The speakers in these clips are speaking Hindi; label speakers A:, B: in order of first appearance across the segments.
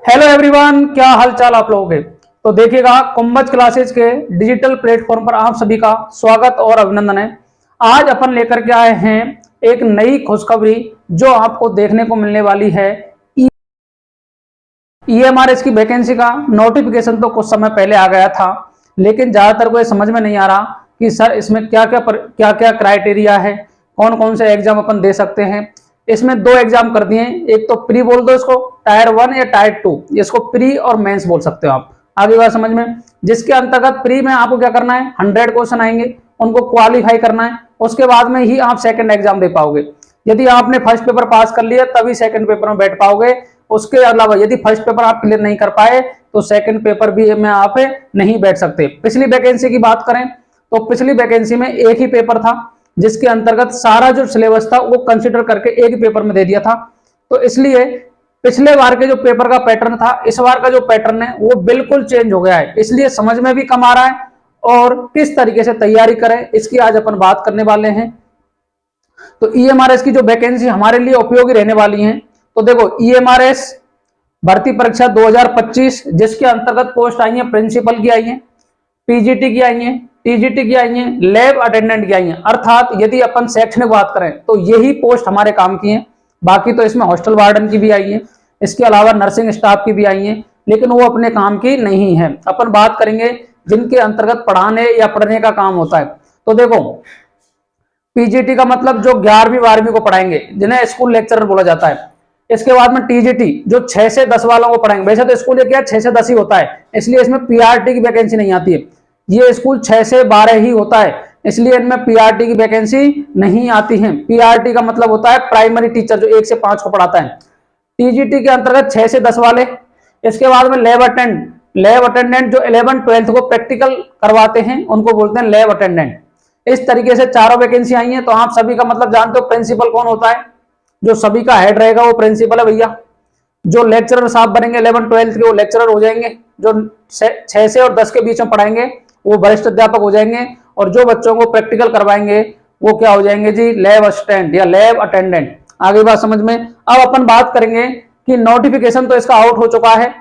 A: हेलो एवरीवन, क्या हालचाल आप लोगों के। तो देखिएगा, कुंभज क्लासेज के डिजिटल प्लेटफॉर्म पर आप सभी का स्वागत और अभिनंदन है। आज अपन लेकर के आए हैं एक नई खुशखबरी जो आपको देखने को मिलने वाली है। ईएमआरएस की वैकेंसी का नोटिफिकेशन तो कुछ समय पहले आ गया था, लेकिन ज्यादातर को ये समझ में नहीं आ रहा कि सर इसमें क्या क्या क्राइटेरिया है, कौन कौन से एग्जाम अपन दे सकते हैं। इसमें दो एग्जाम कर दिए, एक तो प्री बोल दो इसको, टायर 1 या टायर 2, इसको प्री और मेंस बोल सकते हो आप। आगे बात समझ में। जिसके अंतर्गत प्री में आपको क्या करना है, 100 क्वेश्चन आएंगे, उनको क्वालिफाई करना है, उसके बाद में ही आप सेकंड एग्जाम दे पाओगे। यदि आपने फर्स्ट पेपर पास कर लिया तभी सेकंड पेपर में बैठ पाओगे। उसके अलावा यदि फर्स्ट पेपर आप क्लियर नहीं कर पाए तो सेकंड पेपर भी में आप नहीं बैठ सकते। पिछली वैकेंसी की बात करें तो पिछली वैकेंसी में एक ही पेपर था, जिसके अंतर्गत सारा जो सिलेबस था वो कंसिडर करके एक ही पेपर में दे दिया था। तो इसलिए पिछले बार के जो पेपर का पैटर्न था, इस बार का जो पैटर्न है वो बिल्कुल चेंज हो गया है, इसलिए समझ में भी कम आ रहा है। और किस तरीके से तैयारी करें इसकी आज अपन बात करने वाले हैं। तो ईएमआरएस की जो वैकेंसी हमारे लिए उपयोगी रहने वाली है, तो देखो ईएमआरएस भर्ती परीक्षा 2025, जिसके अंतर्गत पोस्ट आई है, प्रिंसिपल की आई है, पीजीटी की आई है, टीजीटी की आई है, लैब अटेंडेंट की आई है। अर्थात यदि अपन शैक्षणिक बात करें तो यही पोस्ट हमारे काम की है। बाकी तो इसमें हॉस्टल वार्डन की भी आई है, इसके अलावा नर्सिंग स्टाफ की भी आई है, लेकिन वो अपने काम की नहीं है। अपन बात करेंगे जिनके अंतर्गत पढ़ाने या पढ़ने का काम होता है। तो देखो, पीजीटी का मतलब जो 11वीं 12वीं को पढ़ाएंगे, जिन्हें स्कूल लेक्चरर बोला जाता है। इसके बाद में टीजीटी जो 6 से 10 वालों को पढ़ाएंगे। वैसे तो स्कूल क्या 6 से 10 ही होता है, इसलिए इसमें पीआरटी की वैकेंसी नहीं आती है। ये स्कूल 6 से 12 ही होता है, इसलिए इनमें पीआरटी की वैकेंसी नहीं आती है। पीआरटी का मतलब होता है प्राइमरी टीचर, जो 1 से 5 को पढ़ाता है। टीजीटी के अंतर्गत 6 से 10 वाले। इसके बाद में लैब अटेंडेंट जो 11 12 को प्रैक्टिकल करवाते हैं, उनको बोलते हैं लैब अटेंडेंट। इस तरीके से चारों वैकेंसी आई हैं। तो आप सभी का मतलब जानते हो प्रिंसिपल कौन होता है, जो सभी का हेड रहेगा वो प्रिंसिपल है भैया। जो लेक्चरर साहब बनेंगे 11 12 के, वो लेक्चरर हो जाएंगे। जो 6 से और 10 के बीच में पढ़ाएंगे वो वरिष्ठ अध्यापक हो जाएंगे। और जो बच्चों को प्रैक्टिकल करवाएंगे वो क्या हो जाएंगे जी, लैब असिस्टेंट या लैब अटेंडेंट। आगे बात समझ में। अब अपन बात करेंगे कि नोटिफिकेशन तो इसका आउट हो चुका है,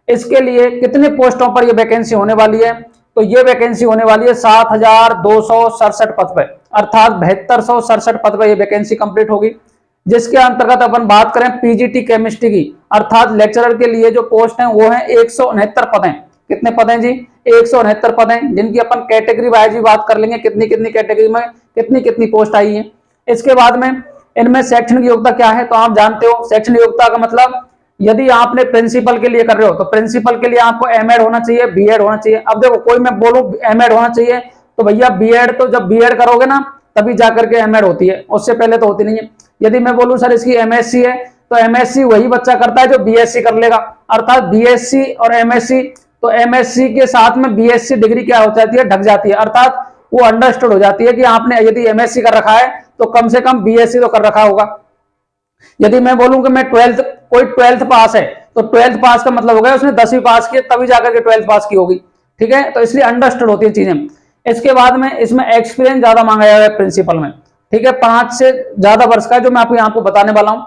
A: इसके लिए कितने पोस्टों पर यह वैकेंसी होने वाली है। तो ये वैकेंसी होने वाली है 7267 पद पर, अर्थात 7267 पद पर यह वैकेंसी कंप्लीट होगी। जिसके अंतर्गत अपन बात करें पीजीटी केमिस्ट्री की, अर्थात लेक्चरर के लिए जो पोस्ट है वो है 169 पद हैं। कितने पद हैं जी, 169 पद हैं, जिनकी अपन कैटेगरी वाइज भी बात कर लेंगे, कितनी कितनी कैटेगरी में कितनी कितनी पोस्ट आई है। इसके बाद में इनमें शैक्षणिक योग्यता क्या है, तो आप जानते हो शैक्षणिक योग्यता का मतलब, यदि आपने प्रिंसिपल के लिए कर रहे हो तो प्रिंसिपल के लिए आपको एमएड होना चाहिए, बीएड होना चाहिए। अब देखो, कोई मैं बोलूं एमएड होना चाहिए तो भैया बीएड तो जब बीएड करोगे ना तभी जाकर के एमएड होती है, उससे पहले तो होती नहीं है। यदि मैं बोलूं सर इसकी एमएससी है, तो एमएससी वही बच्चा करता है जो बीएससी कर लेगा, अर्थात बीएससी और एमएससी। तो एमएससी के साथ में बीएससी डिग्री क्या हो जाती है, ढक जाती है, अर्थात वो अंडरस्टूड हो जाती है कि आपने यदि एमएससी कर रखा है तो कम से कम बीएससी तो कर रखा होगा। यदि मैं बोलूं कि मैं कोई 12th पास है, तो 12th पास का मतलब हो गया उसने 10वीं पास की तभी जाकर के 12th पास की होगी। ठीक है, तो इसलिए अंडरस्टूड होती है चीजें। इसके बाद में इसमें एक्सपीरियंस ज्यादा मांगा जाएगा प्रिंसिपल में। ठीक है, 5 से ज्यादा वर्ष का, जो मैं आपको यहाँ पे बताने वाला हूँ।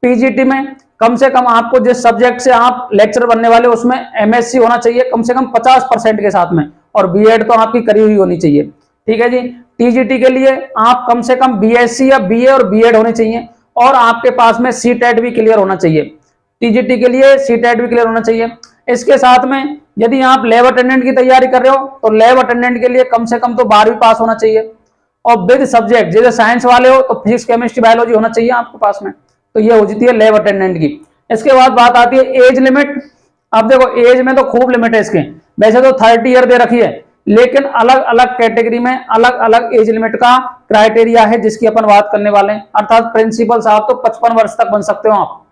A: पीजीटी में कम से कम आपको जिस सब्जेक्ट से आप लेक्चर बनने वाले उसमें एमएससी होना चाहिए कम से कम 50% के साथ में, और बीएड तो आपकी करी हुई होनी चाहिए। ठीक है जी। टीजीटी के लिए आप कम से कम बीएससी या बीए और बीएड होने चाहिए, और आपके पास में सीटेट भी क्लियर होना चाहिए। टीजीटी के लिए सीटेट भी क्लियर होना चाहिए। इसके साथ में यदि आप लैब अटेंडेंट की तैयारी कर रहे हो तो लैब अटेंडेंट के लिए कम से कम तो 12वीं पास होना चाहिए, और विद सब्जेक्ट जैसे साइंस वाले हो तो फिजिक्स केमिस्ट्री बायोलॉजी होना चाहिए आपके पास में। तो ये हो जाती है लैब अटेंडेंट की। इसके बाद बात आती है एज लिमिट। अब देखो, एज में तो खूब लिमिट है इसके, वैसे तो 30 ईयर दे रखी है, लेकिन अलग अलग कैटेगरी में अलग अलग एज लिमिट का क्राइटेरिया है, जिसकी अपन बात करने वाले हैं। अर्थात प्रिंसिपल साहब तो 55 वर्ष तक बन सकते हो आप।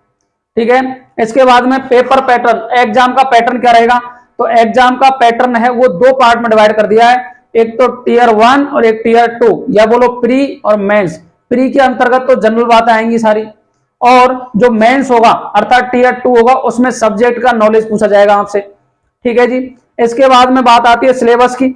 A: ठीक है। इसके बाद में पेपर पैटर्न, एग्जाम का पैटर्न क्या रहेगा, तो एग्जाम का पैटर्न है वो 2 पार्ट में डिवाइड कर दिया है, एक तो टीयर 1 और एक टीयर 2, या बोलो प्री और मेंस। प्री के अंतर्गत तो जनरल बातें आएंगी सारी, और जो मेंस होगा अर्थात टीयर 2 होगा, उसमें सब्जेक्ट का नॉलेज पूछा जाएगा आपसे। ठीक है जी। इसके बाद में बात आती है सिलेबस की।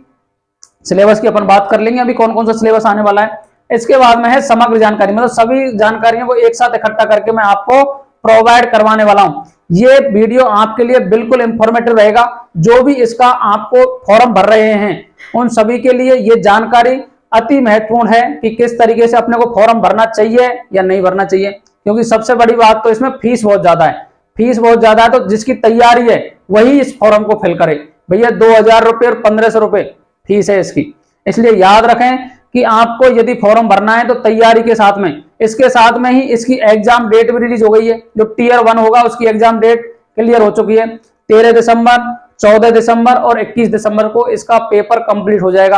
A: सिलेबस की अपन बात कर लेंगे अभी कौन कौन सा सिलेबस आने वाला है। इसके बाद में है समग्र जानकारी, मतलब सभी जानकारियों को एक साथ इकट्ठा करके मैं आपको प्रोवाइड करवाने वाला हूं। ये वीडियो आपके लिए बिल्कुल इंफॉर्मेटिव रहेगा। जो भी इसका आपको फॉर्म भर रहे हैं उन सभी के लिए ये जानकारी अति महत्वपूर्ण है कि किस तरीके से अपने को फॉर्म भरना चाहिए या नहीं भरना चाहिए। क्योंकि सबसे बड़ी बात तो इसमें फीस बहुत ज्यादा है। फीस बहुत ज्यादा है, तो जिसकी तैयारी है वही इस फॉर्म को फिल करे। भैया 2000 रुपये और 1500 रुपये फीस है इसकी। इसलिए याद रखें कि आपको यदि फॉर्म भरना है तो तैयारी के साथ में, इसके साथ में ही इसकी एग्जाम डेट भी रिलीज हो गई है। जो टियर 1 होगा उसकी एग्जाम डेट क्लियर हो चुकी है। 13 दिसंबर, 14 दिसंबर और 21 दिसंबर को इसका पेपर कंप्लीट हो जाएगा।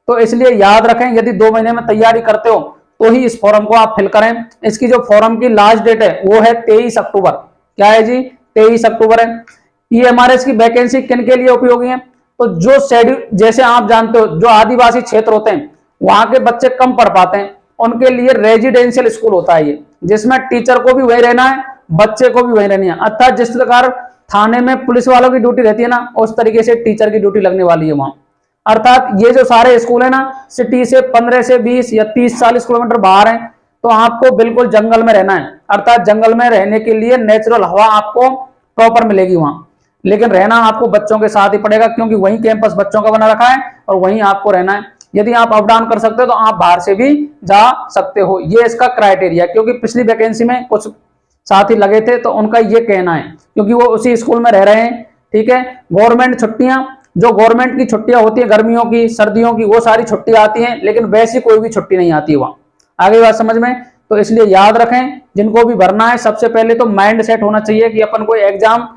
A: तो इसलिए याद रखें, यदि 2 महीने में तैयारी करते हो तो ही इस फॉर्म को आप फिल करें। इसकी जो फॉर्म की लास्ट डेट है वो है 23 अक्टूबर। क्या है जी? 23 अक्टूबर है। ईएमआरएस की वैकेंसी किन के लिए उपयोगी है? तो जो शेड्यूल, जैसे आप जानते हो जो आदिवासी क्षेत्र होते हैं वहां के बच्चे कम पढ़ पाते हैं, उनके लिए रेजिडेंशियल स्कूल होता है ये, जिसमें टीचर को भी वहीं रहना है, बच्चे को भी वहीं रहनी है। अर्थात जिस प्रकार थाने में पुलिस वालों की ड्यूटी रहती है ना, उस तरीके से टीचर की ड्यूटी लगने वाली है वहां। अर्थात ये जो सारे स्कूल है ना, सिटी से 15 से 20 या 30-40 किलोमीटर बाहर है, तो आपको बिल्कुल जंगल में रहना है। अर्थात जंगल में रहने के लिए नेचुरल हवा आपको प्रॉपर मिलेगी वहां, लेकिन रहना आपको बच्चों के साथ ही पड़ेगा, क्योंकि वही कैंपस बच्चों का बना रखा है और वहीं आपको रहना है। यदि आप अप डाउन कर सकते हो तो आप बाहर से भी जा सकते हो। ये इसका क्राइटेरिया, क्योंकि पिछली वैकेंसी में कुछ साथी लगे थे तो उनका ये कहना है, क्योंकि वो उसी स्कूल में रह रहे हैं। ठीक है, गवर्नमेंट छुट्टियां, जो गवर्नमेंट की छुट्टियां होती है गर्मियों की, सर्दियों की, वो सारी छुट्टियां आती हैं, लेकिन वैसी कोई भी छुट्टी नहीं आती वहां। आगे बात समझ में? तो इसलिए याद रखें, जिनको भी भरना है सबसे पहले तो माइंड सेट होना चाहिए कि अपन को एग्जाम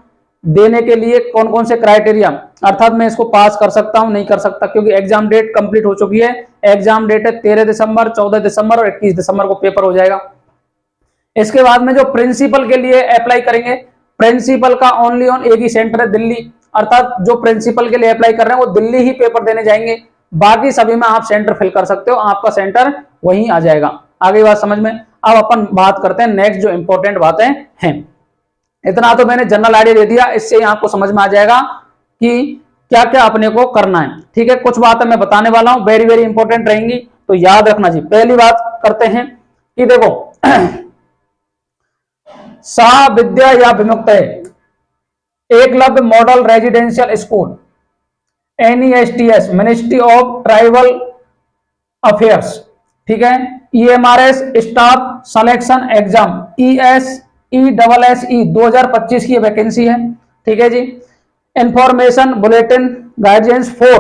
A: देने के लिए कौन कौन से क्राइटेरिया, अर्थात मैं इसको पास कर सकता हूं नहीं कर सकता, क्योंकि एग्जाम डेट कंप्लीट हो चुकी है। एग्जाम डेट है 13 दिसंबर, 14 दिसंबर और 21 दिसंबर को पेपर हो जाएगा। इसके बाद में जो प्रिंसिपल के लिए अप्लाई करेंगे, प्रिंसिपल का ओनली ऑन एक ही सेंटर है, दिल्ली। अर्थात जो प्रिंसिपल के लिए अप्लाई कर रहे हैं वो दिल्ली ही पेपर देने जाएंगे। बाकी सभी में आप सेंटर फिल कर सकते हो, आपका सेंटर वहीं आ जाएगा। आगे बात समझ में? अब अपन बात करते हैं नेक्स्ट जो इंपॉर्टेंट बातें हैं। इतना तो मैंने जनरल आइडिया दे दिया, इससे ही आपको समझ में आ जाएगा कि क्या क्या अपने को करना है। ठीक है, कुछ बातें मैं बताने वाला हूं, वेरी वेरी इंपॉर्टेंट रहेंगी, तो याद रखना जी। पहली बात करते हैं कि देखो सा विद्या या विमुक्त है Eklavya model residential school, NESTS, ministry of tribal affairs. ठीक है, EMRS staff selection exam, ESSE 2025 की वैकेंसी है। ठीक है जी। Information bulletin guidance for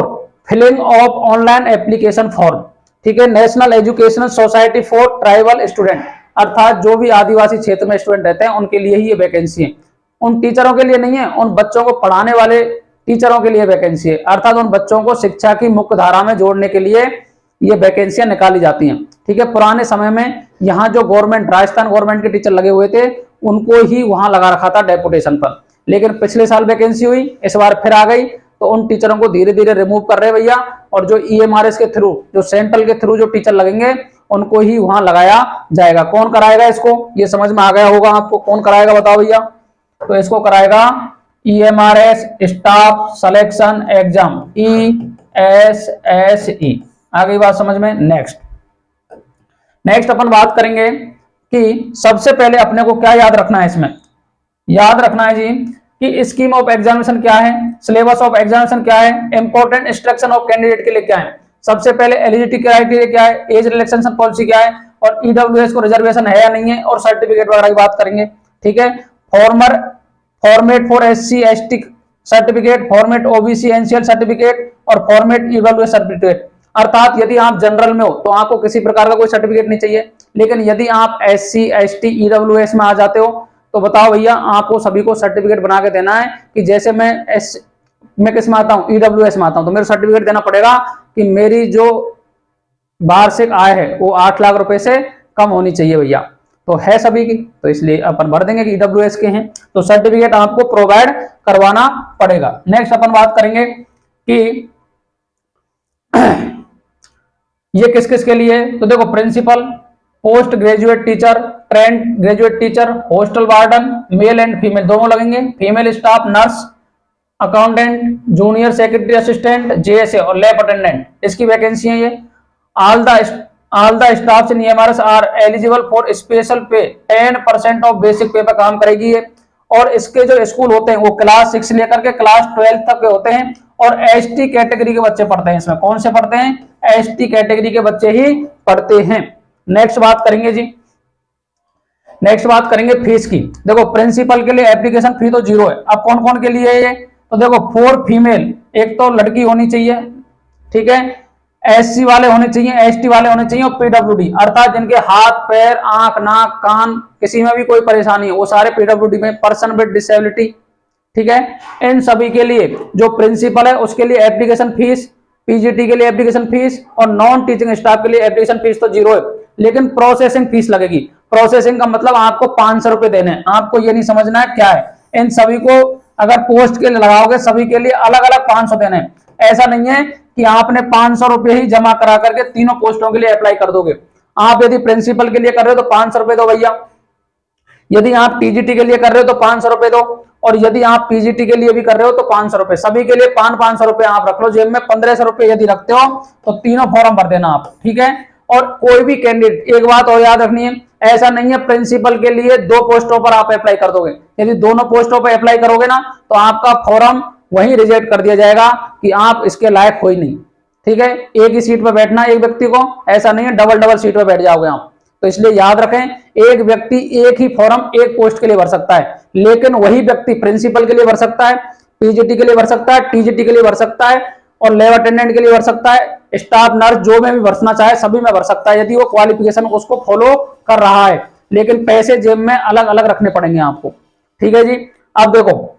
A: filling of online application form. ठीक है, national educational society for tribal student, अर्थात जो भी आदिवासी क्षेत्र में स्टूडेंट रहते हैं उनके लिए ही ये वैकेंसी है। उन टीचरों के लिए नहीं है, उन बच्चों को पढ़ाने वाले टीचरों के लिए वैकेंसी है। अर्थात उन बच्चों को शिक्षा की मुख्य धारा में जोड़ने के लिए ये वैकेंसियां निकाली जाती हैं। ठीक है, पुराने समय में यहाँ जो गवर्नमेंट, राजस्थान गवर्नमेंट के टीचर लगे हुए थे उनको ही वहां लगा रखा था डेपुटेशन पर, लेकिन पिछले साल वैकेंसी हुई, इस बार फिर आ गई, तो उन टीचरों को धीरे धीरे रिमूव कर रहे भैया, और जो EMRS के थ्रू, जो सेंट्रल के थ्रू जो टीचर लगेंगे उनको ही वहां लगाया जाएगा। कौन कराएगा इसको? ये समझ में आ गया होगा आपको, कौन कराएगा बताओ भैया? तो इसको कराएगा EMRS staff selection exam, ESSE। आगे बात समझ में? नेक्स्ट अपन बात करेंगे कि सबसे पहले अपने को क्या याद रखना है। इसमें याद रखना है जी कि स्कीम ऑफ एग्जामिनेशन क्या है, सिलेबस ऑफ एग्जामिनेशन क्या है, इंपॉर्टेंट इंस्ट्रक्शन ऑफ कैंडिडेट के लिए क्या है, सबसे पहले एलिजिबिलिटी क्राइटेरिया क्या है, एज रिलैक्सेशन पॉलिसी क्या है, और EWS को रिजर्वेशन है या नहीं है, और सर्टिफिकेट वगैरह की बात करेंगे। ठीक है, format for SC ST certificate, format OBC NCL certificate, और फॉर्मेट EWS सर्टिफिकेट। अर्थात यदि आप जनरल में हो तो आपको किसी प्रकार का कोई सर्टिफिकेट नहीं चाहिए, लेकिन यदि आप SC ST EWS में आ जाते हो तो बताओ भैया, आपको सभी को सर्टिफिकेट बना के देना है कि जैसे मैं किस में आता हूँ, EWS में आता हूँ, तो मेरे सर्टिफिकेट देना पड़ेगा कि मेरी जो वार्षिक आय है वो 8 लाख रुपए से कम होनी चाहिए भैया। तो है सभी की, तो इसलिए अपन भर देंगे कि EWS के हैं, तो सर्टिफिकेट आपको प्रोवाइड करवाना पड़ेगा। नेक्स्ट अपन बात करेंगे कि ये किस किस के लिए, तो देखो principal, post graduate teacher, trained graduate teacher, hostel warden, male and female दोनों लगेंगे, female staff nurse, accountant, junior secretary assistant, JSA और लैब अटेंडेंट, इसकी वैकेंसी है ये। All the all the staff in EMRS are eligible for special pay, 10% of basic पे पर काम करेगी ये। और इसके जो स्कूल होते हैं वो क्लास 6 लेकर के क्लास 12 तक के होते हैं और एसटी कैटेगरी के बच्चे पढ़ते हैं। इसमें कौन से पढ़ते हैं? एसटी कैटेगरी के बच्चे ही पढ़ते हैं। नेक्स्ट बात करेंगे जी, नेक्स्ट बात करेंगे फीस की। देखो प्रिंसिपल के लिए एप्लीकेशन फी तो 0 है। अब कौन कौन के लिए है ये? तो देखो 4 फीमेल, एक तो लड़की होनी चाहिए, ठीक है, एससी वाले होने चाहिए, एसटी वाले होने चाहिए और पीडब्ल्यूडी अर्थात जिनके हाथ पैर आंख नाक कान किसी में भी कोई परेशानी है वो सारे पीडब्ल्यूडी में, पर्सन विद डिसेबिलिटी, ठीक है। इन सभी के लिए जो प्रिंसिपल है उसके लिए एप्लीकेशन फीस, पीजीटी के लिए एप्लीकेशन फीस और नॉन टीचिंग स्टाफ के लिए एप्लीकेशन फीस तो 0 है, लेकिन प्रोसेसिंग फीस लगेगी। प्रोसेसिंग का मतलब आपको 500 रुपए देने हैं। आपको ये नहीं समझना है क्या है, इन सभी को अगर पोस्ट के लिए लगाओगे सभी के लिए अलग अलग 500 देने हैं। ऐसा नहीं है कि आपने 500 रुपए ही जमा करा करके तीनों पोस्टों के लिए अप्लाई कर दोगे। आप यदि प्रिंसिपल के लिए कर रहे हो तो 500 रुपए दो भैया, यदि आप टीजीटी के लिए कर रहे हो तो 500 रुपए दो, और यदि आप पीजीटी के लिए भी कर रहे हो तो 500 रुपए, सभी के लिए 500 रुपए आप रख लो जेब में। 1500 रुपए यदि रखते हो तो तीनों फॉर्म भर देना आप, ठीक है। और कोई भी कैंडिडेट, एक बात और याद रखनी है, ऐसा नहीं है प्रिंसिपल के लिए 2 पोस्टों पर आप अप्लाई कर दोगे। यदि दोनों पोस्टों पर अप्लाई करोगे ना तो आपका फॉर्म वहीं रिजेक्ट कर दिया जाएगा कि आप इसके लायक हो ही नहीं, ठीक है। एक ही सीट पर बैठना एक व्यक्ति को, ऐसा नहीं है डबल डबल सीट पर बैठ जाओगे आप। तो इसलिए याद रखें, एक व्यक्ति एक ही फॉर्म एक पोस्ट के लिए भर सकता है, लेकिन वही व्यक्ति प्रिंसिपल के लिए भर सकता है, पीजीटी के लिए भर सकता है, टीजीटी के लिए भर सकता है और लैब अटेंडेंट के लिए भर सकता है, स्टाफ नर्स जो में भी भरना चाहे सभी में भर सकता है यदि वो क्वालिफिकेशन उसको फॉलो कर रहा है। लेकिन पैसे जेब में अलग अलग रखने पड़ेंगे आपको, ठीक है जी। अब देखो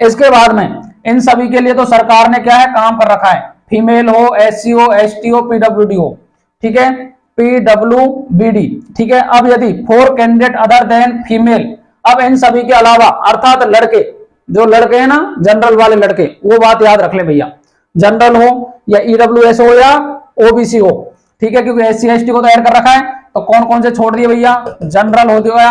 A: इसके बाद में इन सभी के लिए तो सरकार ने क्या है काम कर रखा है, फीमेल हो, एससी हो, एसटी हो, पीडब्ल्यूडी हो, ठीक है, पीडब्ल्यूबीडी, ठीक है। अब यदि 4 कैंडिडेट अदर देन फीमेल, अब इन सभी के अलावा अर्थात लड़के, जो लड़के हैं ना जनरल वाले लड़के, वो बात याद रख ले भैया, जनरल हो या ईडब्ल्यूएस हो या ओबीसी हो, ठीक है, क्योंकि एससी एसटी को तो ऐड कर रखा है। तो कौन कौन से छोड़ दिए भैया? जनरल हो गया,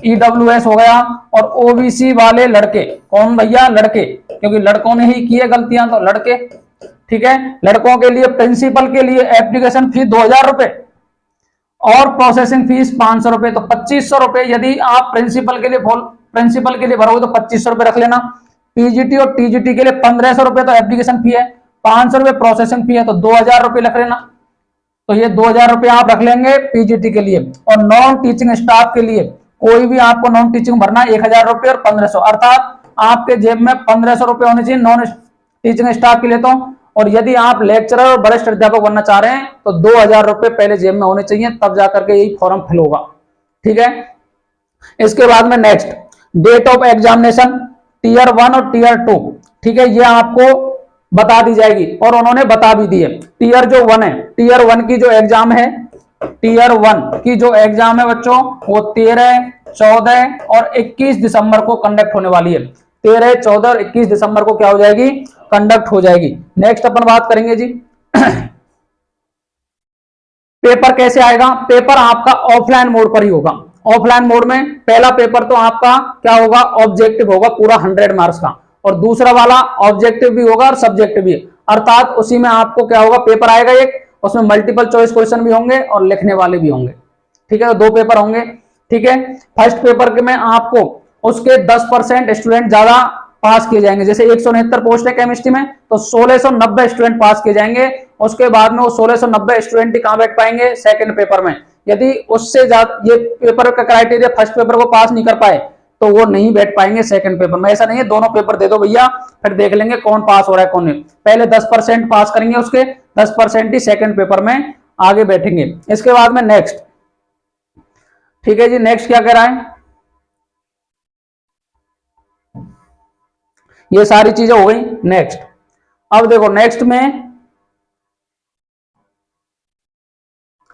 A: ईडब्ल्यूएस हो गया और ओबीसी वाले लड़के। कौन भैया? लड़के, क्योंकि लड़कों ने ही की है गलतियां तो लड़के, ठीक है। लड़कों के लिए प्रिंसिपल के लिए एप्लीकेशन फीस 2000 रुपए और प्रोसेसिंग फीस 500 रुपए, तो 2500 रुपए यदि आप प्रिंसिपल के लिए भरोगे तो 2500 रुपए रख लेना। पीजीटी और टीजीटी के लिए 1500 रुपए तो एप्लीकेशन फी है, 500 रुपए प्रोसेसिंग फी है, तो 2000 रुपए रख लेना। तो ये 2000 रुपए आप रख लेंगे पीजीटी के लिए। और नॉन टीचिंग स्टाफ के लिए कोई भी आपको नॉन टीचिंग भरना 1000 रुपए और 1500, अर्थात आपके जेब में 1500 रुपए होने चाहिए नॉन टीचिंग स्टाफ के लिए तो। और यदि आप लेक्चरर और वरिष्ठ अध्यापक बनना चाह रहे हैं तो 2000 रुपए पहले जेब में होने चाहिए, तब जाकर के यही फॉर्म फिल होगा, ठीक है। इसके बाद में next date of examination tier 1 और टीयर 2, ठीक है, ये आपको बता दी जाएगी और उन्होंने बता भी दी है। टीयर जो 1 है, टीयर 1 की जो एग्जाम है, टीयर 1 की जो एग्जाम है बच्चों वो 13, 14 और 21 दिसंबर को कंडक्ट होने वाली है। 13, 14 और 21 दिसंबर को क्या हो जाएगी? कंडक्ट हो जाएगी। नेक्स्ट अपन बात करेंगे जी पेपर कैसे आएगा। पेपर आपका ऑफलाइन मोड पर ही होगा। ऑफलाइन मोड में पहला पेपर तो आपका क्या होगा? ऑब्जेक्टिव होगा पूरा 100 मार्क्स का, और दूसरा वाला ऑब्जेक्टिव भी होगा और सब्जेक्टिव भी, अर्थात उसी में आपको क्या होगा पेपर आएगा एक, उसमें मल्टीपल चॉइस क्वेश्चन भी होंगे और लिखने वाले भी होंगे, ठीक है, तो 2 पेपर होंगे, ठीक है। फर्स्ट पेपर में आपको उसके 10% स्टूडेंट ज्यादा पास किए जाएंगे, जैसे 169 पोस्ट है केमिस्ट्री में तो 1690 स्टूडेंट पास किए जाएंगे। उसके बाद में वो 1690 स्टूडेंट ही कहां बैठ पाएंगे? सेकंड पेपर में। यदि उससे ज्यादा ये पेपर का क्राइटेरिया फर्स्ट पेपर को पास नहीं कर पाए तो वो नहीं बैठ पाएंगे सेकंड पेपर में। ऐसा नहीं है दोनों पेपर दे दो भैया फिर देख लेंगे कौन पास हो रहा है कौन नहीं, पहले 10% पास करेंगे, उसके 10% ही सेकंड पेपर में आगे बैठेंगे। इसके बाद में नेक्स्ट, ठीक है जी, नेक्स्ट क्या कह रहा है? ये सारी चीजें हो गई। नेक्स्ट अब देखो नेक्स्ट में,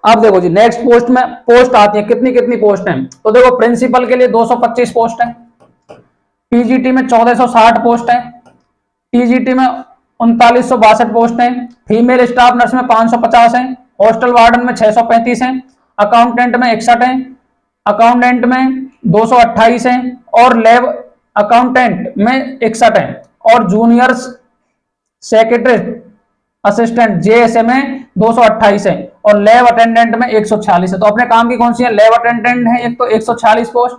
A: अब देखो जी नेक्स्ट पोस्ट में पोस्ट आती है, कितनी कितनी पोस्ट है। तो देखो प्रिंसिपल के लिए 225 पोस्ट है, पीजीटी में 1460 पोस्ट है, टीजीटी में 3962 पोस्ट है, फीमेल स्टाफ नर्स में 550 है, हॉस्टल वार्डन में 635 है, अकाउंटेंट में 61 है, अकाउंटेंट में 228 है और लैब अकाउंटेंट में 61 है और जूनियर सेक्रेटरी असिस्टेंट जेएसए में 228 है और लैब अटेंडेंट में 146 है। तो अपने काम की कौन सी है, लैब अटेंडेंट है एक, तो 146 पोस्ट।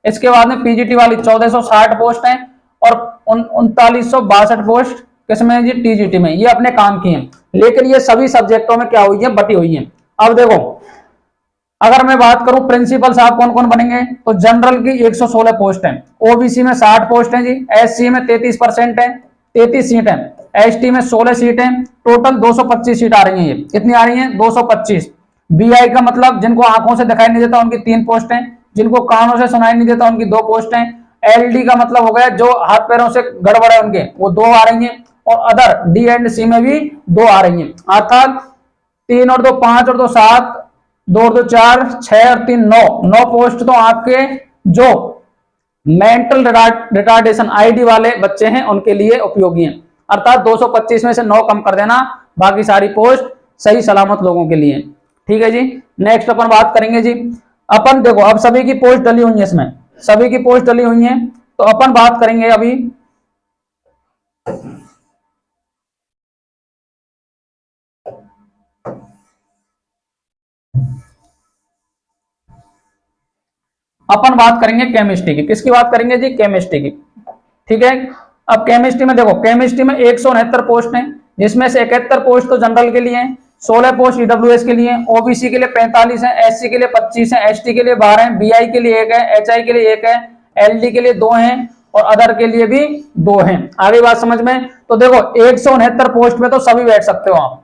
A: इसके बाद में पीजीटी वाली 1460 पोस्ट है और 3962 पोस्ट किसमें जी, टीजीटी में। ये अपने काम की है, लेकिन ये सभी सब्जेक्टों में क्या हुई है, बटी हुई है। अब देखो, अगर मैं बात करूं प्रिंसिपल साहब कौन कौन बनेंगे, तो जनरल की 116 पोस्ट है, ओबीसी में 60 पोस्ट है जी, एससी में 33% है, 33 सीट है, एसटी में 16 सीट है, टोटल 225 सीट आ रही है। ये कितनी आ रही है, 225। बीआई का मतलब जिनको आंखों से दिखाई नहीं देता उनकी 3 पोस्ट है, जिनको कानों से सुनाई नहीं देता उनकी 2 पोस्ट है। एलडी का मतलब हो गया जो हाथ पैरों से गड़बड़ है उनके, वो 2 आ रही है। और अदर डी एंड सी में भी 2 आ रही है, अर्थात 3 और 2 5 और 2 7, 2 और 2 4, 6 और 3 9 पोस्ट तो आपके जो मेंटल रिटार्डेशन आईडी वाले बच्चे हैं उनके लिए उपयोगी हैं। अर्थात 225 में से 9 कम कर देना, बाकी सारी पोस्ट सही सलामत लोगों के लिए। ठीक है जी। नेक्स्ट अपन बात करेंगे जी, अपन देखो अब सभी की पोस्ट डली हुई है, इसमें सभी की पोस्ट डली हुई है, तो अपन बात करेंगे अभी अपन बात करेंगे केमिस्ट्री की। किसकी बात करेंगे जी, केमिस्ट्री की। ठीक है। अब केमिस्ट्री में देखो, केमिस्ट्री में 169 पोस्ट हैं, जिसमें से 71 पोस्ट तो जनरल के लिए हैं, 16 पोस्ट ईडब्ल्यूएस के लिए, ओबीसी के लिए 45 है, एससी के लिए 25 है, एसटी के लिए 12 है, बीआई के लिए 1 है, एचआई के लिए 1 है, एलडी के लिए 2 हैं और अदर के लिए भी 2 हैं। आगे बात समझ में। तो देखो 169 पोस्ट में तो सभी बैठ सकते हो आप,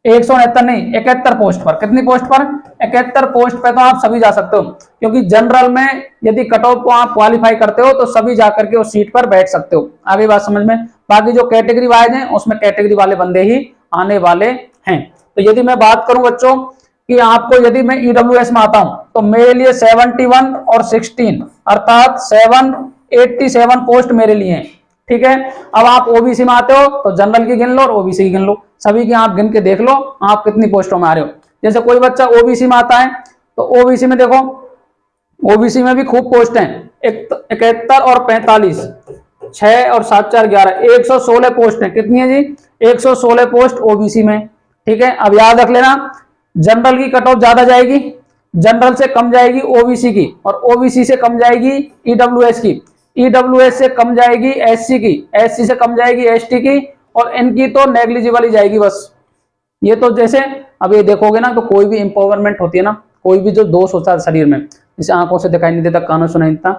A: 169 नहीं 71 पोस्ट पर। कितनी पोस्ट पर, 71 पोस्ट पे तो आप सभी जा सकते हो, क्योंकि जनरल में यदि कट ऑफ को आप क्वालिफाई करते हो तो सभी जाकर के उस सीट पर बैठ सकते हो। आगे बात समझ में। बाकी जो कैटेगरी वाइज हैं उसमें कैटेगरी वाले बंदे ही आने वाले हैं। तो यदि मैं बात करूं बच्चों कि आपको, यदि मैं ईडब्ल्यूएस में आता हूं तो मेरे लिए 71 और 16 अर्थात 787 पोस्ट मेरे लिए हैं। ठीक है। अब आप ओबीसी में आते हो तो जनरल की गिन लो और ओबीसी की गिन लो, सभी की आप गिन के देख लो आप कितनी पोस्टों में आ रहे हो। जैसे कोई बच्चा ओबीसी में आता है तो ओबीसी में देखो, ओबीसी में भी खूब पोस्ट हैं, 71 और 45, 6 और 7 4 11, 116 पोस्ट है। कितनी है जी, 116 पोस्ट ओबीसी में। ठीक है। अब याद रख लेना, जनरल की कट ऑफ ज्यादा जाएगी, जनरल से कम जाएगी ओबीसी की, और ओबीसी से कम जाएगी ईडब्ल्यूएस की, ईडब्ल्यूएस से कम जाएगी एससी की, एससी से कम जाएगी एसटी की, और इनकी तो नेग्लिजिबल ही जाएगी बस। ये तो जैसे अब ये देखोगे ना, तो कोई भी इंपावरमेंट होती है ना, कोई भी जो दोष होता है शरीर में, जैसे आंखों से दिखाई नहीं देता, कानों से सुनाई देता,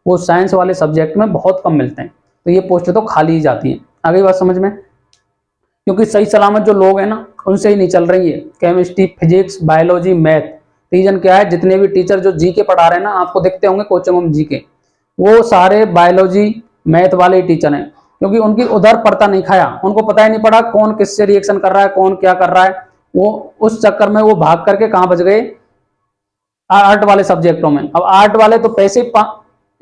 A: वो साइंस वाले सब्जेक्ट में बहुत कम मिलते हैं, तो ये पोस्टें तो खाली ही जाती हैं। आगे बात समझ में, क्योंकि सही सलामत जो लोग हैं ना उनसे ही नहीं चल रही है chemistry, physics, biology, math. Reason क्या है, जितने भी टीचर जो जीके पढ़ा रहे हैं ना, आपको दिखते होंगे कोचिंग में जीके, वो सारे बायोलॉजी मैथ वाले ही टीचर हैं, क्योंकि उनकी उधर पड़ता नहीं खाया, उनको पता ही नहीं पड़ा कौन किससे रिएक्शन कर रहा है, कौन क्या कर रहा है। वो उस चक्कर में वो भाग करके कहां बच गए, आर्ट वाले सब्जेक्टों में। अब आर्ट वाले तो पैसे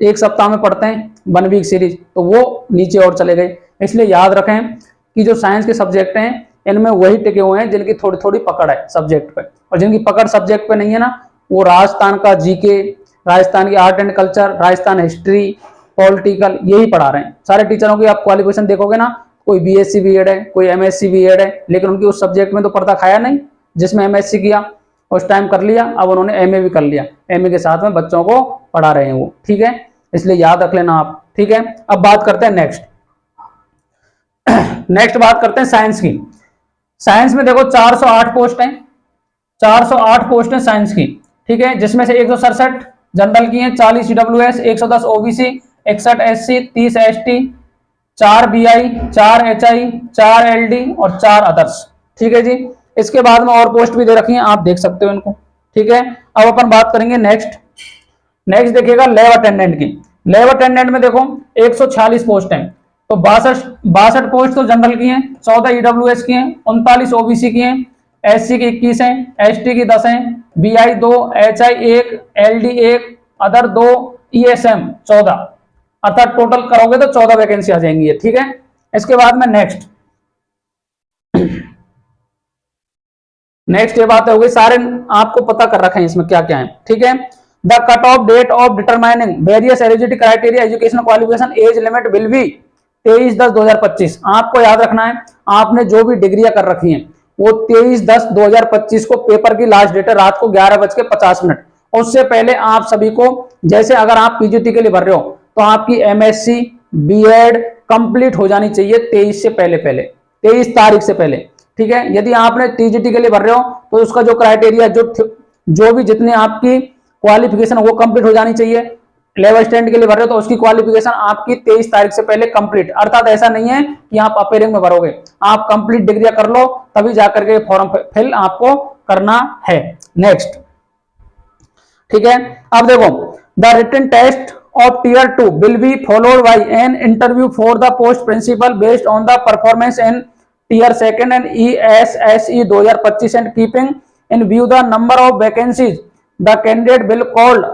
A: 1 सप्ताह में पढ़ते हैं 1 वीक सीरीज, तो वो नीचे और चले गए। इसलिए याद रखें कि जो साइंस के सब्जेक्ट हैं इनमें वही टिके हुए हैं जिनकी थोड़ी थोड़ी पकड़ है सब्जेक्ट पे, और जिनकी पकड़ सब्जेक्ट पे नहीं है ना, वो राजस्थान का जीके, राजस्थान की art and culture, Rajasthan history, political, यही पढ़ा रहे हैं। सारे टीचरों की आप क्वालिफिकेशन देखोगे ना, कोई बीएससी बीएड है, कोई एमएससी बीएड है, लेकिन उनकी उस सब्जेक्ट में तो पर्दा खाया नहीं जिसमें एमएससी किया, उस टाइम कर लिया, अब उन्होंने एमए भी कर लिया, एमए के साथ में बच्चों को पढ़ा रहे हैं वो। ठीक है, इसलिए याद रख लेना आप। ठीक है। अब बात करते हैं नेक्स्ट नेक्स्ट बात करते हैं साइंस की। साइंस में देखो 408 पोस्ट हैं, 408 पोस्ट है साइंस की। ठीक है, जिसमें से 167 जनरल की हैं, 40 EWS, 110 OBC, 61 SC, 30 ST, 4 BI, 4 HI, 4 LD और 4 अदर्स। ठीक है जी। इसके बाद में और पोस्ट भी दे रखी हैं, आप देख सकते हो इनको। ठीक है। अब अपन बात करेंगे नेक्स्ट देखिएगा लैब अटेंडेंट की। लैब अटेंडेंट में देखो 146 पोस्ट हैं, तो 62 पोस्ट तो जनरल की हैं, 14 ईडब्ल्यूएस की हैं, 39 ओबीसी की हैं, एससी की 21 हैं, एसटी की 10 हैं, BI 2, HI 1, LD 1, other 2, ESM 14, अर्थात टोटल करोगे तो 14 वैकेंसी आ जाएंगी। ठीक है। इसके बाद में नेक्स्ट ये बात हो गई, सारे आपको पता कर रखे हैं इसमें क्या क्या है। ठीक है। The cut off date of determining various eligibility criteria educational qualification age limit will be 23/10/2025। आपको याद रखना है, आपने जो भी डिग्रियां कर रखी हैं वो 23/10/2025 को पेपर की लास्ट डेट है, रात को 11:50। उससे पहले आप सभी को, जैसे अगर आप पीजीटी के लिए भर रहे हो तो आपकी एमएससी बीएड कंप्लीट हो जानी चाहिए 23 से पहले, 23 तारीख से पहले, ठीक है। यदि आपने टीजीटी के लिए भर रहे हो तो उसका जो क्राइटेरिया, जो भी जितनी आपकी क्वालिफिकेशन वो कंप्लीट हो जानी चाहिए। 11 स्टैंड के लिए भर रहे हो तो उसकी क्वालिफिकेशन आपकी 23 तारीख से पहले कंप्लीट, अर्थात ऐसा नहीं है कि आप अपेयरिंग में भरोगे, आप कंप्लीट डिग्री कर लो तभी जाकर के फॉर्म फिल आपको करना है। नेक्स्ट, ठीक है। अब देखो, the written test of tier 2 will be followed by an interview for the post principal based on the performance in tier 2 and ESSE 2025 and keeping in view the number of vacancies the candidate will called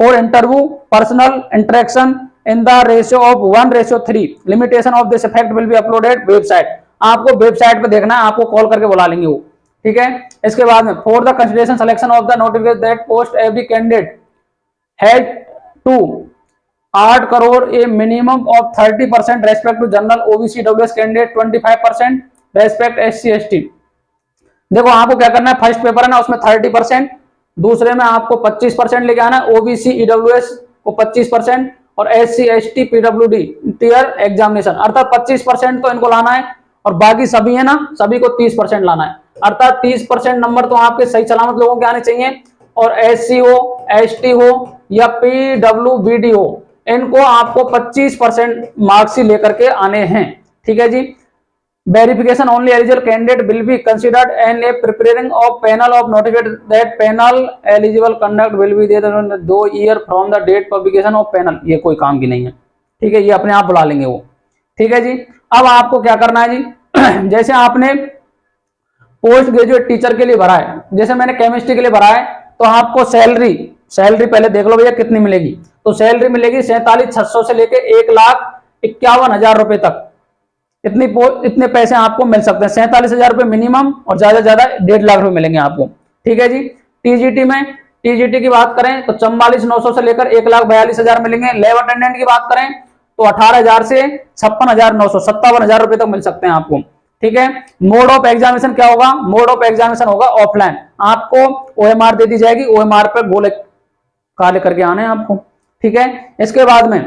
A: for interview personal interaction in the ratio of 1:3 limitation of this effect will be uploaded website। आपको वेबसाइट पे देखना है, आपको कॉल करके बुला लेंगे वो, ठीक है। इसके बाद में for the consideration selection of the notification that post every candidate has to 8 crore a minimum of 30% respect to general OBC WS candidate, 25% respect SC ST. देखो आपको क्या करना है, फर्स्ट पेपर है ना उसमें 30%, दूसरे में आपको 25% लेके आना है, ओबीसी ईडब्ल्यूएस को 25% और SC ST PWD tier examination, अर्थात 25% तो इनको लाना है और बाकी सभी है ना, सभी को 30% लाना है, अर्थात 30% नंबर तो आपके सही सलामत लोगों के आने चाहिए। और एससी हो, एसटी हो या पीडब्ल्यूबीडी हो, इनको आपको 25% मार्क्स ही लेकर के आने हैं, ठीक है जी। Verification only eligible candidate will be considered and a preparing of panel of notified that panel eligible conduct will be there 2 year from the date publication of panel. ये कोई काम की नहीं है, ठीक है, ये अपने आप बुला लेंगे वो, ठीक है जी। अब आपको क्या करना है जी जैसे आपने पोस्ट ग्रेजुएट टीचर के लिए भरा है, जैसे मैंने केमिस्ट्री के लिए भरा है, तो आपको सैलरी पहले देख लो भैया कितनी मिलेगी। तो सैलरी मिलेगी 47,600 से लेके 1,51,000 रुपए तक, इतने पैसे आपको मिल सकते हैं। 47,000 रुपए मिनिमम और ज्यादा से ज्यादा 1.5 लाख रुपए मिलेंगे आपको, ठीक है जी। टीजीटी की बात करें तो 44,900 से लेकर 1,42,000 मिलेंगे। लैब अटेंडेंट की बात करें तो 18,000 से 56,900, 57,000 रुपए तक मिल सकते हैं आपको, ठीक है। मोड ऑफ एग्जामिनेशन क्या होगा, मोड ऑफ एग्जामिनेशन होगा ऑफलाइन, आपको ओएमआर दे दी जाएगी, ओएमआर पर गोले काले करके आने हैं आपको, ठीक है। इसके बाद में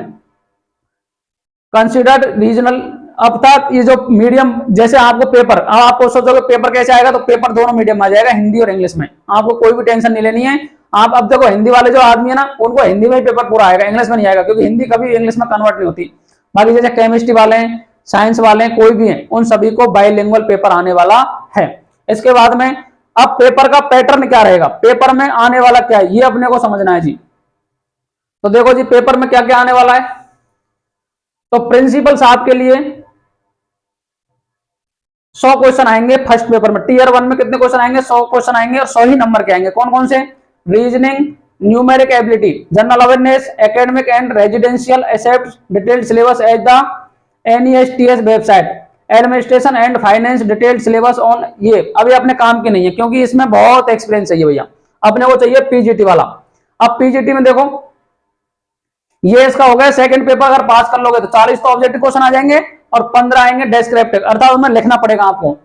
A: कंसिडर्ड रीजनल, अब तक ये जो मीडियम, जैसे आपको पेपर, अब आपको सोचोगे पेपर कैसे आएगा, तो पेपर दोनों मीडियम आ जाएगा, हिंदी और इंग्लिश में, आपको कोई भी टेंशन नहीं लेनी है। आप अब देखो हिंदी वाले जो आदमी है ना, उनको हिंदी में ही पेपर पूरा आएगा, इंग्लिश में नहीं आएगा, क्योंकि हिंदी कभी इंग्लिश में कन्वर्ट नहीं होती। बाकी जैसे केमिस्ट्री वाले हैं, साइंस वाले हैं, कोई भी है, उन सभी को बाइलिंगुअल पेपर आने वाला है। इसके बाद में अब पेपर का पैटर्न क्या रहेगा, पेपर में आने वाला क्या है, ये अपने को समझना है जी। तो देखो जी पेपर में क्या क्या आने वाला है, तो प्रिंसिपल साहब के लिए 100 क्वेश्चन आएंगे फर्स्ट पेपर में। टीयर 1 में कितने क्वेश्चन आएंगे, 100 क्वेश्चन आएंगे और 100 ही नंबर के आएंगे। कौन कौन से, reasoning, numeric ability, general awareness, academic and residential except detailed syllabus as the NESTS website, administration and finance detailed syllabus on. ये अभी अपने काम की नहीं है, क्योंकि इसमें बहुत एक्सपीरियंस चाहिए भैया, अपने को चाहिए पीजीटी वाला। अब पीजीटी में देखो ये इसका हो गया सेकंड पेपर, अगर पास कर लोगे तो 40 तो ऑब्जेक्टिव क्वेश्चन आ जाएंगे और 15 आएंगे डेस्क्रिप्टिव, अर्थात उसमें लिखना पड़ेगा आपको।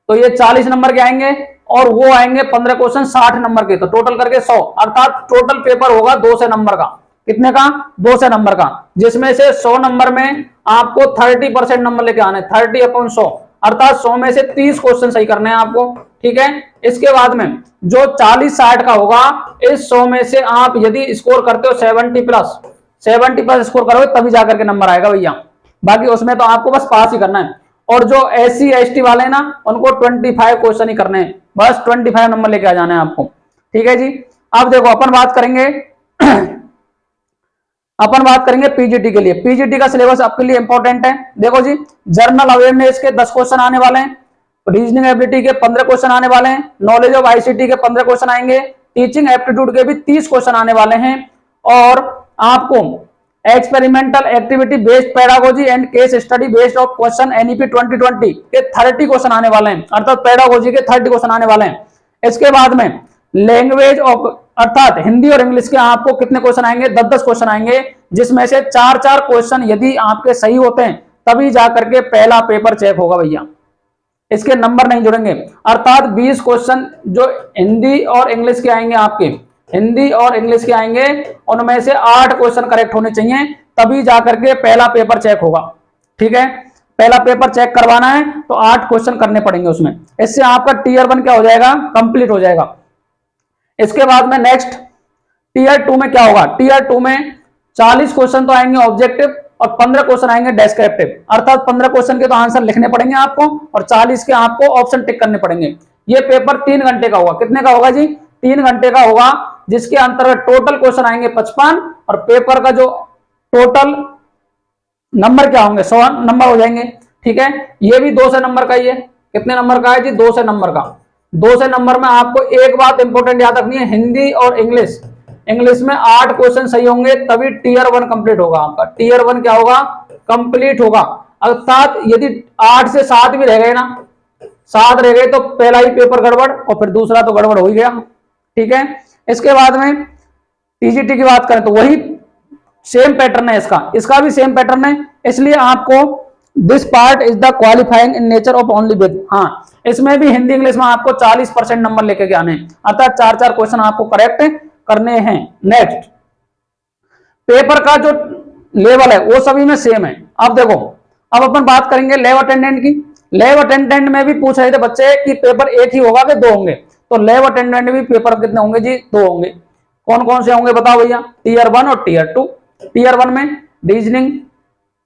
A: तो ये 40 नंबर के आएंगे और वो आएंगे 15 क्वेश्चन 60 नंबर के, तो टोटल करके 100, अर्थात टोटल पेपर होगा 200 नंबर का। कितने का, 200 नंबर का, जिसमें से 100 नंबर में आपको 30% नंबर लेके आने, 30/100, अर्थात 100 में से 30 क्वेश्चन सही करने हैं आपको, ठीक है। इसके बाद में जो 40-60 का होगा, इस 100 में से आप यदि स्कोर करते हो 70 प्लस स्कोर करोगे तभी जाकर के नंबर आएगा भैया, बाकी उसमें तो आपको बस पास ही करना है। और जो एससी एसटी वाले हैं ना, उनको 25 क्वेश्चन ही करने हैं, बस 25 नंबर लेके आ जाना है आपको, ठीक है जी। अब देखो अपन बात करेंगे पीजीटी के लिए। पीजीटी का सिलेबस आपके लिए इंपॉर्टेंट है। देखो जी, जर्नल अवेयरनेस के 10 क्वेश्चन आने वाले हैं, रीजनिंग एबिलिटी के 15 क्वेश्चन आने वाले हैं, नॉलेज ऑफ आईसीटी के 15 क्वेश्चन आएंगे, टीचिंग एप्टीट्यूड के भी 30 क्वेश्चन आने वाले हैं, और आपको experimental activity based pedagogy and case study based of question NEP 2020 के 30 क्वेश्चन आने वाले हैं, अर्थात पेडागोजी के 30 क्वेश्चन आने वाले हैं। इसके बाद में लैंग्वेज ऑफ, अर्थात हिंदी और इंग्लिश के आपको कितने क्वेश्चन आएंगे, 10-10 क्वेश्चन आएंगे, जिसमें से 4-4 क्वेश्चन यदि आपके सही होते हैं तभी जाकर के पहला पेपर चेक होगा भैया, इसके नंबर नहीं जुड़ेंगे। अर्थात 20 क्वेश्चन जो हिंदी और इंग्लिश के आएंगे, आपके हिंदी और इंग्लिश के आएंगे, उनमें से 8 क्वेश्चन करेक्ट होने चाहिए, तभी जाकर के पहला पेपर चेक होगा। ठीक है, पहला पेपर चेक करवाना है तो 8 क्वेश्चन करने पड़ेंगे उसमें। इससे आपका टीयर 1 क्या हो जाएगा, कंप्लीट हो जाएगा। इसके बाद में नेक्स्ट टीयर 2 में क्या होगा, टीयर 2 में 40 क्वेश्चन तो आएंगे ऑब्जेक्टिव और 15 क्वेश्चन आएंगे डेस्क्रिप्टिव। अर्थात 15 क्वेश्चन के तो आंसर लिखने पड़ेंगे आपको और 40 के आपको ऑप्शन टिक करने पड़ेंगे। ये पेपर 3 घंटे का होगा। कितने का होगा जी, 3 घंटे का होगा, जिसके अंतर्गत टोटल क्वेश्चन आएंगे 55 और पेपर का जो टोटल नंबर क्या होंगे, 100 नंबर हो जाएंगे। ठीक है, ये भी 200 नंबर का ही है। कितने नंबर का है जी, 200 नंबर का। 200 नंबर में आपको एक बात इंपॉर्टेंट याद रखनी है, हिंदी और इंग्लिश, इंग्लिश में 8 क्वेश्चन सही होंगे तभी टीयर 1 कंप्लीट होगा आपका। टीयर 1 क्या होगा, कंप्लीट होगा। अर्थात यदि 8 से 7 भी रह गए ना, 7 रह गए तो पहला ही पेपर गड़बड़ और फिर दूसरा तो गड़बड़ हो ही गया। ठीक है, इसके बाद में टीजीटी की बात करें तो वही सेम पैटर्न है, इसका भी सेम पैटर्न है। इसलिए आपको this part is the qualifying in nature of only with, हाँ इसमें भी हिंदी इंग्लिश में आपको 40% नंबर लेके आने हैं, अर्थात 4-4 क्वेश्चन आपको करेक्ट करने हैं। नेक्स्ट, पेपर का जो लेवल है वो सभी में सेम है। अब देखो, अब अपन बात करेंगे लैब अटेंडेंट की। लैब अटेंडेंट में भी पूछ रहे थे बच्चे कि पेपर एक ही होगा कि 2 होंगे, तो लैब अटेंडेंट भी पेपर कितने होंगे जी, 2 होंगे। कौन कौन से होंगे बताओ भैया, टीयर 1 और टीयर 2। टीयर 1 में reasoning,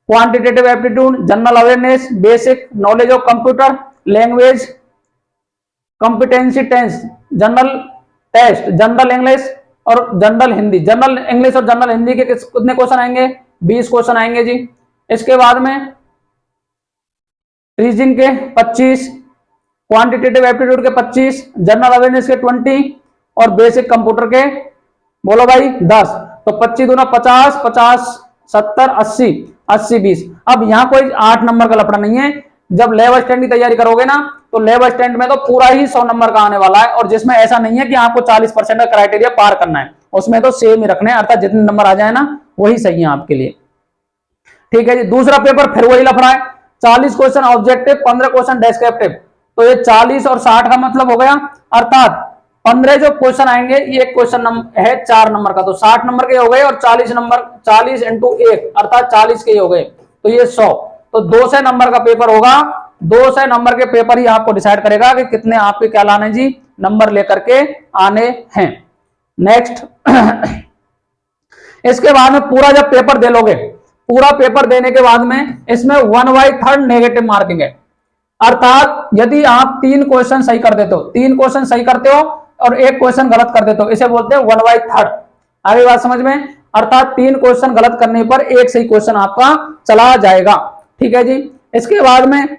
A: quantitative aptitude, general awareness, basic knowledge of computer, language, competency test, general test, general English और जनरल हिंदी। जनरल इंग्लिश और जनरल हिंदी के कितने क्वेश्चन आएंगे, 20 क्वेश्चन आएंगे जी। इसके बाद में रीजनिंग के 25, क्वांटिटेटिव एप्टीट्यूड के 25, जनरल अवेयरनेस के 20 और बेसिक कंप्यूटर के बोलो भाई 10। तो 25 दूना 50, 50 70 80, 80 20। अब यहां कोई 8 नंबर का लफड़ा नहीं है। जब लैब असिस्टेंट की तैयारी करोगे ना तो लैब असिस्टेंट में तो पूरा ही 100 नंबर का आने वाला है, और जिसमें ऐसा नहीं है कि आपको 40% का क्राइटेरिया पार करना है, उसमें तो सेम ही रखने हैं, अर्थात जितने नंबर आ जाए ना वही सही है आपके लिए। ठीक है जी, दूसरा पेपर फिर वही लफड़ा है, 40 क्वेश्चन ऑब्जेक्टिव, 15 क्वेश्चन डेस्क्रिप्टिव। तो ये 40 और 60 का मतलब हो गया, अर्थात 15 जो क्वेश्चन आएंगे, ये क्वेश्चन है 4 नंबर का, तो 60 नंबर के हो गए, और 40 नंबर 40 इंटू 1 अर्थात 40 के हो गए, तो ये 100। तो 200 नंबर का पेपर होगा। 200 नंबर के पेपर ही आपको डिसाइड करेगा कि कितने आपके क्या लाने जी, नंबर लेकर के आने हैं। नेक्स्ट इसके बाद में पूरा जब पेपर दे लोगे, पूरा पेपर देने के बाद में इसमें 1/3 नेगेटिव मार्किंग है। अर्थात यदि आप 3 क्वेश्चन सही कर देते हो, 3 क्वेश्चन सही करते हो और 1 क्वेश्चन गलत कर देते हो, इसे बोलते हैं 1/3। आगे बात समझ में, अर्थात 3 क्वेश्चन गलत करने पर 1 सही क्वेश्चन आपका चला जाएगा। ठीक है जी, इसके बाद में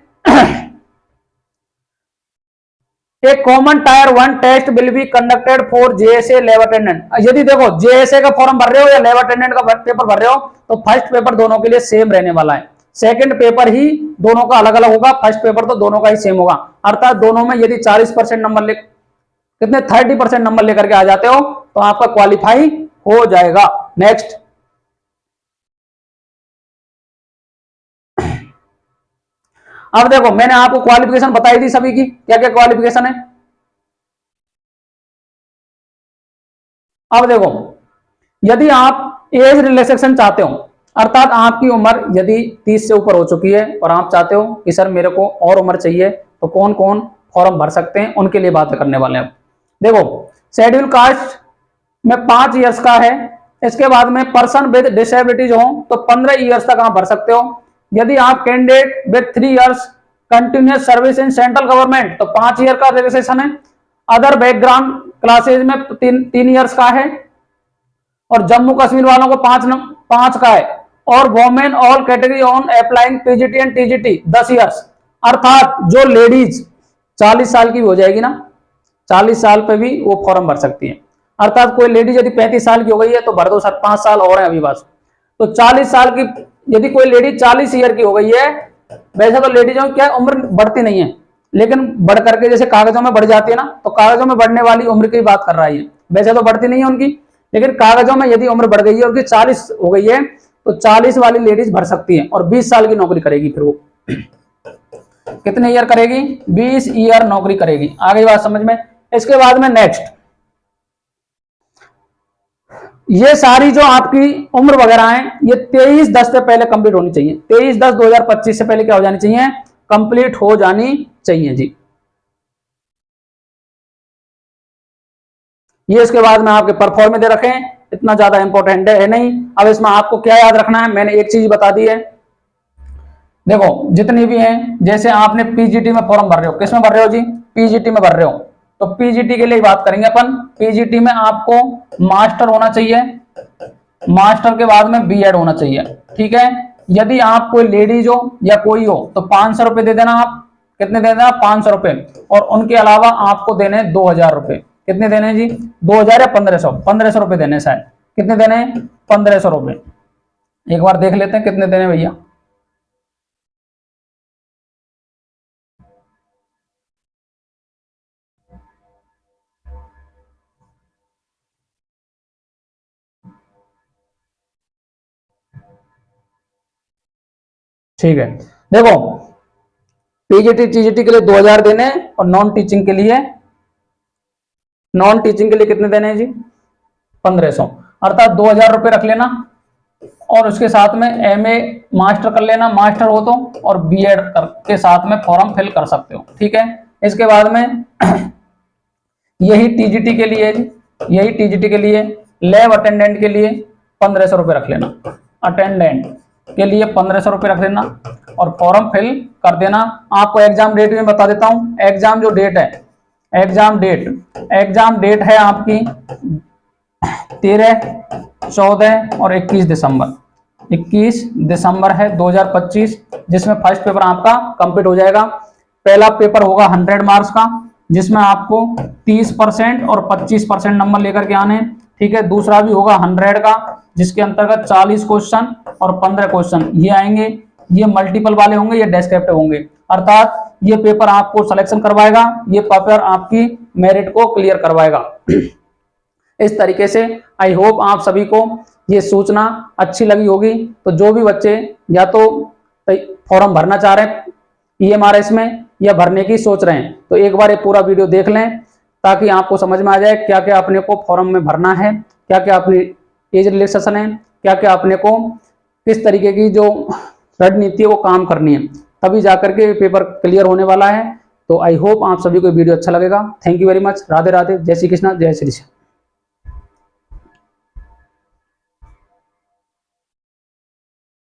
A: एक common tier 1 test will be conducted for JSA lab attendant. यदि देखो जेएसए का फॉर्म भर रहे हो या लैब अटेंडेंट का पेपर भर रहे हो तो फर्स्ट पेपर दोनों के लिए सेम रहने वाला है, सेकंड पेपर ही दोनों का अलग अलग होगा, फर्स्ट पेपर तो दोनों का ही सेम होगा। अर्थात दोनों में यदि 40% नंबर ले कितने 30% नंबर लेकर के आ जाते हो तो आपका क्वालिफाई हो जाएगा। नेक्स्ट अब देखो, मैंने आपको क्वालिफिकेशन बताई थी सभी की, क्या क्या क्वालिफिकेशन है। अब देखो, यदि आप एज रिलैक्सेशन चाहते हो, अर्थात आपकी उम्र यदि 30 से ऊपर हो चुकी है और आप चाहते हो कि सर मेरे को और उम्र चाहिए, तो कौन कौन फॉर्म भर सकते हैं, उनके लिए बातें करने वाले हैं। देखो, शेड्यूल कास्ट में 5 इयर्स का है। इसके बाद में पर्सन विद डिसेबिलिटीज हो तो 15 इयर्स तक आप भर सकते हो। यदि आप candidate with 3 years continuous service in central government तो 5 ईयर का रजिस्ट्रेशन है। अदर बैकग्राउंड क्लासेज में 3 इयर्स का है, और जम्मू कश्मीर वालों को 5 का है, और women all category on applying PGT and TGT 10 years. अर्थात जो लेडीज 40 साल की हो जाएगी ना, 40 साल पे भी वो फॉर्म भर सकती है। अर्थात कोई लेडीज यदि 35 साल की हो गई है तो भर दो सर, 5 साल और है अभी बस। तो 40 साल की यदि कोई लेडीज 40 ईयर की हो गई है, वैसे तो लेडीजों की क्या उम्र बढ़ती नहीं है, लेकिन बढ़ करके जैसे कागजों में बढ़ जाती है ना, तो कागजों में बढ़ने वाली उम्र की बात कर रहा है। वैसे तो बढ़ती नहीं है उनकी, लेकिन कागजों में यदि उम्र बढ़ गई है, उनकी 40 हो गई है, तो 40 वाली लेडीज भर सकती है और 20 साल की नौकरी करेगी फिर वो। कितने ईयर करेगी? 20 ईयर नौकरी करेगी। आ गई बात समझ में? इसके बाद में नेक्स्ट, ये सारी जो आपकी उम्र वगैरह है ये 23/10 से पहले कंप्लीट होनी चाहिए। 23/10/2025 से पहले क्या हो जानी चाहिए? कंप्लीट हो जानी चाहिए जी। ये इसके बाद में आपके परफॉर्म में दे रखे हैं, इतना ज्यादा इंपॉर्टेंट है नहीं। अब इसमें आपको क्या याद रखना है, मैंने एक चीज बता दी है। देखो जितनी भी हैं, जैसे आपने पीजीटी में फॉर्म भर रहे हो, किस में भर रहे हो जी? पीजीटी में भर रहे हो। तो पीजीटी के लिए बात करेंगे अपन। पीजीटी में आपको मास्टर होना चाहिए, मास्टर के बाद में बीएड होना चाहिए, ठीक है। यदि आप कोई लेडीज हो या कोई हो तो 500 रुपए दे देना। आप कितने दे देना? 500 रुपए। और उनके अलावा आपको देने 2000 रुपए। कितने देने हैं जी? 2000 या 1500? 1500 रुपए देने शायद। कितने देने हैं? 1500 रुपए। एक बार देख लेते हैं कितने देने भैया। ठीक है, देखो पीजीटी टीजीटी के लिए 2000 देने और नॉन टीचिंग के लिए कितने देने हैं जी? 1500, अर्थात 2000 रुपए रख लेना। और उसके साथ में एमए मास्टर कर लेना, मास्टर हो तो, और बीएड के साथ में फॉर्म फिल कर सकते हो, ठीक है। इसके बाद में यही टीजीटी के लिए, यही टीजीटी के लिए लैब अटेंडेंट के लिए 1500 रुपए रख लेना। अटेंडेंट के लिए 1500 रुपए रख लेना और फॉर्म फिल कर देना। आपको एग्जाम डेट में बता देता हूं। एग्जाम जो डेट है, एग्जाम डेट है आपकी 13, 14 और 21 दिसंबर। 21 दिसंबर है 2025, जिसमें फर्स्ट पेपर आपका कंप्लीट हो जाएगा। पहला पेपर होगा 100 मार्क्स का, जिसमें आपको 30% और 25% नंबर लेकर के आने, ठीक है। दूसरा भी होगा 100 का, जिसके अंतर्गत 40 क्वेश्चन और 15 क्वेश्चन ये आएंगे। ये मल्टीपल वाले होंगे, ये डेस्क्रिप्टिव होंगे, अर्थात ये पेपर आपको सिलेक्शन करवाएगा, ये पेपर आपकी मेरिट को क्लियर करवाएगा। इस तरीके से आई होप आप सभी को ये सूचना अच्छी लगी होगी। तो जो भी बच्चे या तो फॉर्म भरना चाह रहे हैं ईएमआरएस में या भरने की सोच रहे हैं, तो एक बार ये पूरा वीडियो देख लें, ताकि आपको समझ में आ जाए क्या क्या अपने को फॉर्म में भरना है, क्या क्या अपनी एज रिलैक्सेशन है, क्या क्या अपने को किस तरीके की जो रणनीति है वो काम करनी है, तभी जाकर के पेपर क्लियर होने वाला है। तो आई होप आप सभी को वीडियो अच्छा लगेगा। Thank you very much. Radhe Radhe, जय श्री कृष्णा, जय श्री श्याम।